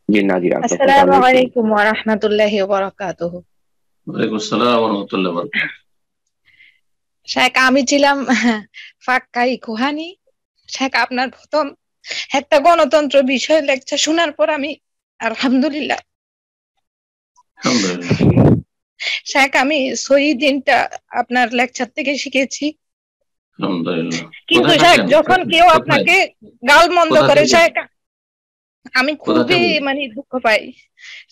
জি নাজির আপনার কথা আসসালামু অনেক শুনি। আলাইকুম ওয়া রাহমাতুল্লাহি ওয়া বারাকাতুহু। ওয়ালাইকুম আসসালাম ওয়া রাহমাতুল্লাহি ওয়া বারাকাতুহু। শেখ, আমি ছিলাম ফাক্কাই কুহানি। শেখ, আপনার প্রথম একটা গণতন্ত্র বিষয় লেকচার শোনার পর আমি আলহামদুলিল্লাহ আলহামদুলিল্লাহ। শেখ, আমি সহি দিনটা আপনার লেকচার থেকে শিখেছি। আলহামদুলিল্লাহ। কিন্তু কোথায় শেখ, থাকেন? যখন কেউ কোথায় আপনাকে গালমন্দ কোথা করে থেকে শেখ, আমি কোথা থেকে খুবই বলছেন? দুঃখ পাই।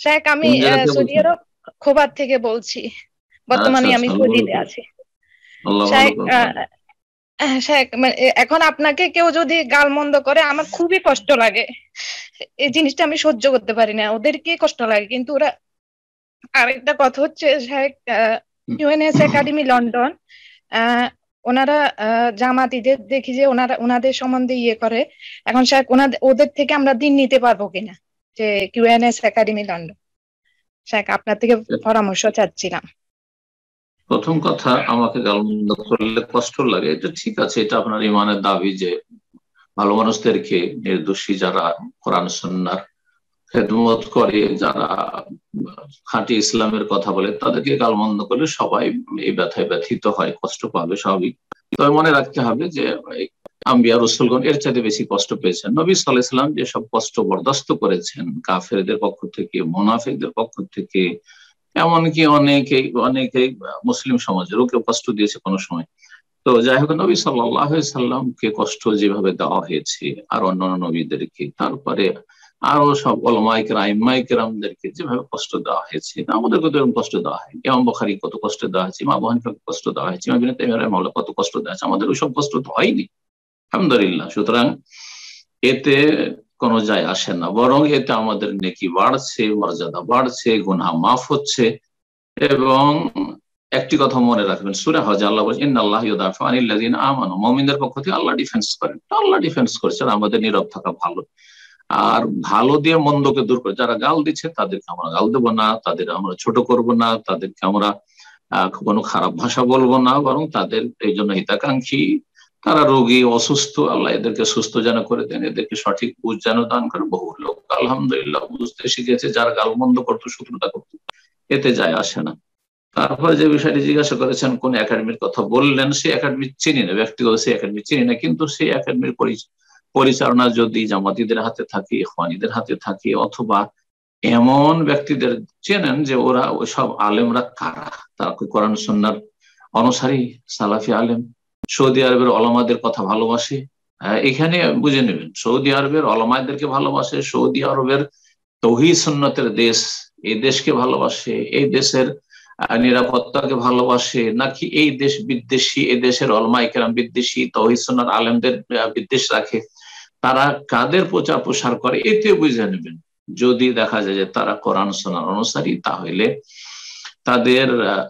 শেখ, আমি কোন জায়গা থেকে সৌদি বলছেন? আরব খোবার থেকে বলছি। আচ্ছা বর্তমানে আচ্ছা, আমি আল্লাহ ভালো সৌদিতে করুন। আছি। আল্লাহ ভালো শেখ, করুন। শেখ, মানে এখন আপনাকে কেউ যদি গালমন্দ করে আমার খুবই কষ্ট লাগে। এই জিনিসটা আমি সহ্য করতে পারি না, ওদেরকে কষ্ট লাগে। কিন্তু ওরা, আরেকটা কথা হচ্ছে শেখ, ইউএনএস একাডেমি লন্ডন, আহ ওনারা জামাতিদের দেখি যে ওনাদের সম্বন্ধে করে। এখন শেখ, ওদের থেকে আমরা দিন নিতে পারবো কিনা, যে ইউএনএস একাডেমি লন্ডন। শেখ, আপনার থেকে পরামর্শ চাচ্ছিলাম। প্রথম কথা, আমাকে গালমন্দ করলে কষ্ট লাগে, এটা ঠিক আছে, এটা আপনার ইমানের দাবি যে ভালো মানুষদেরকে, নির্দোষী যারা কোরআন সুন্নাহর খেদমত করে, যারা খাঁটি ইসলামের কথা বলে, তাদেরকে গালমন্দ করলে সবাই এই ব্যথায় ব্যথিত হয়, কষ্ট পাবে, স্বাভাবিক। তবে মনে রাখতে হবে যে আম্বিয়া রসুলগণ এর চাইতে বেশি কষ্ট পেয়েছেন। নবী সাল্লাল্লাহু আলাইহি ওয়াসাল্লাম যেসব কষ্ট বরদাস্ত করেছেন কাফেরদের পক্ষ থেকে, মুনাফিকদের পক্ষ থেকে, এমনকি অনেকেই অনেকেই মুসলিম সমাজেরও কেউ কষ্ট দিয়েছে কোনো সময়। তো যাই হোক, নবী সাল্লাল্লাহু আলাইহি সাল্লামকে কষ্ট যেভাবে দেওয়া হয়েছে আর অন্যান্য নবীদেরকে, তারপরে আরো সব ওলামায়ে কেরাম আইম্মায়ে কেরামদেরকে যেভাবে কষ্ট দেওয়া হয়েছে, আমাদেরকে তো এরকম কষ্ট দেওয়া হয়। ইমাম বুখারী কত কষ্ট দেওয়া হয়েছে, ইমাম আবু হানিফাকে কষ্ট দেওয়া হয়েছে, ইমাম ইবনে তাইমিয়া রাহিমাহুল্লাহ কত কষ্ট দেওয়া হয়েছে, আমাদের ওইসব কষ্ট তো হয়নি, আলহামদুলিল্লাহ। সুতরাং এতে কোনো যায় আসে না, বরং এতে আমাদের নেকি বাড়ছে, মর্যাদা বাড়ছে, গুনাহ মাফ হচ্ছে। এবং একটি কথা মনে রাখবেন, সূরা হজ আল্লাহ বলেন ইন্নাল্লাহা ইউদাফিউ আনিল্লাযিনা আমানু, মুমিনদের পক্ষ থেকে আল্লাহ ডিফেন্স করেন। আল্লাহ ডিফেন্স করছেন, আমাদের নীরব থাকা ভালো। আর ভালো দিয়ে মন্দকে দূর করে, যারা গাল দিচ্ছে তাদেরকে আমরা গাল দেবো না, তাদের আমরা ছোট করব না, তাদেরকে আমরা কোনো খারাপ ভাষা বলবো না, বরং তাদের এই জন্য হিতাকাঙ্ক্ষী, তারা রোগী অসুস্থ, আল্লাহ এদেরকে সুস্থ যেন করে দেন, এদেরকে সঠিক বুঝ যেন দান করে। বহু লোক আলহামদুলিল্লাহ বুঝতে শিখেছে, যারা গালমন্দ করতো, শত্রুতা করতো, এতে যায় আসে না। তারপরে যে বিষয়টি জিজ্ঞাসা করেছেন, কোন একাডেমির কথা বললেন, সেই একাডেমি চিনি না, ব্যক্তিগত সেই একাডেমি চিনি না, কিন্তু সেই একাডেমির পরিচালনা যদি জামাতিদের হাতে থাকে, ইখওয়ানীদের হাতে থাকে, অথবা এমন ব্যক্তিদের চেনেন যে ওরা ওই সব আলেমরা কারা, তারা কোরআন সুন্নাহর অনুসারী সালাফি আলেম, সৌদি আরবের ওলামাদের কথা ভালোবাসে, এখানে বুঝে নেবেন, সৌদি আরবের ওলামাদেরকে ভালোবাসে, সৌদি আরবের তৌহিদ সুন্নতের দেশ, এই দেশকে ভালোবাসে, এই দেশের নিরাপত্তাকে ভালোবাসে, নাকি এই দেশ বিদ্বেষী, এই দেশের ওলামায়ে কেরাম বিদ্বেষী, তৌহিদ সুন্নাহর আলেমদের বিদ্বেষ রাখে, তারা কাদের প্রচার প্রসার করে, এতে বুঝে নেবেন। যদি দেখা যায় যে তারা কোরআন সুন্নাহর অনুসারী, তাহলে তাদের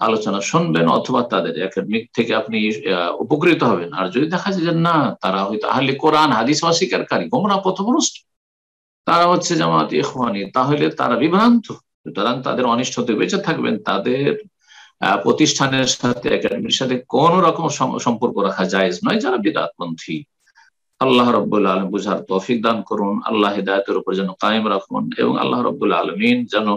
আলোচনা শুনবেন, অথবা তাদের একাডেমিক থেকে আপনি উপকৃত হবেন। আর যদি দেখা যায় যে না, তারা হয়তো আহলে কোরআন হাদিস অস্বীকারী, গোমরাহ পথভ্রষ্ট, তারা হচ্ছে জামাত ইখওয়ানী, তাহলে তারা বিভ্রান্ত। সুতরাং তাদের অনিষ্ট থেকে বেঁচে থাকবেন। তাদের প্রতিষ্ঠানের সাথে, একাডেমির সাথে কোন রকম সম্পর্ক রাখা জায়েজ নয়, যারা বিদআতপন্থী। আল্লাহ রাব্বুল আলামিন বুঝার তৌফিক দান করুন, আল্লাহ হিদায়াতের উপর যেন কায়েম রাখুন, এবং আল্লাহ রাব্বুল আলামিন যেন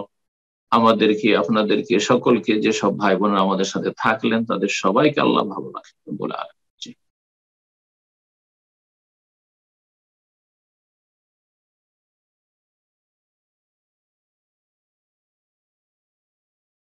আমাদেরকে, আপনাদেরকে, সকলকে, যে সব ভাই বোনেরা আমাদের সাথে থাকলেন, তাদের সবাইকে আল্লাহ ভালো রাখেন বলে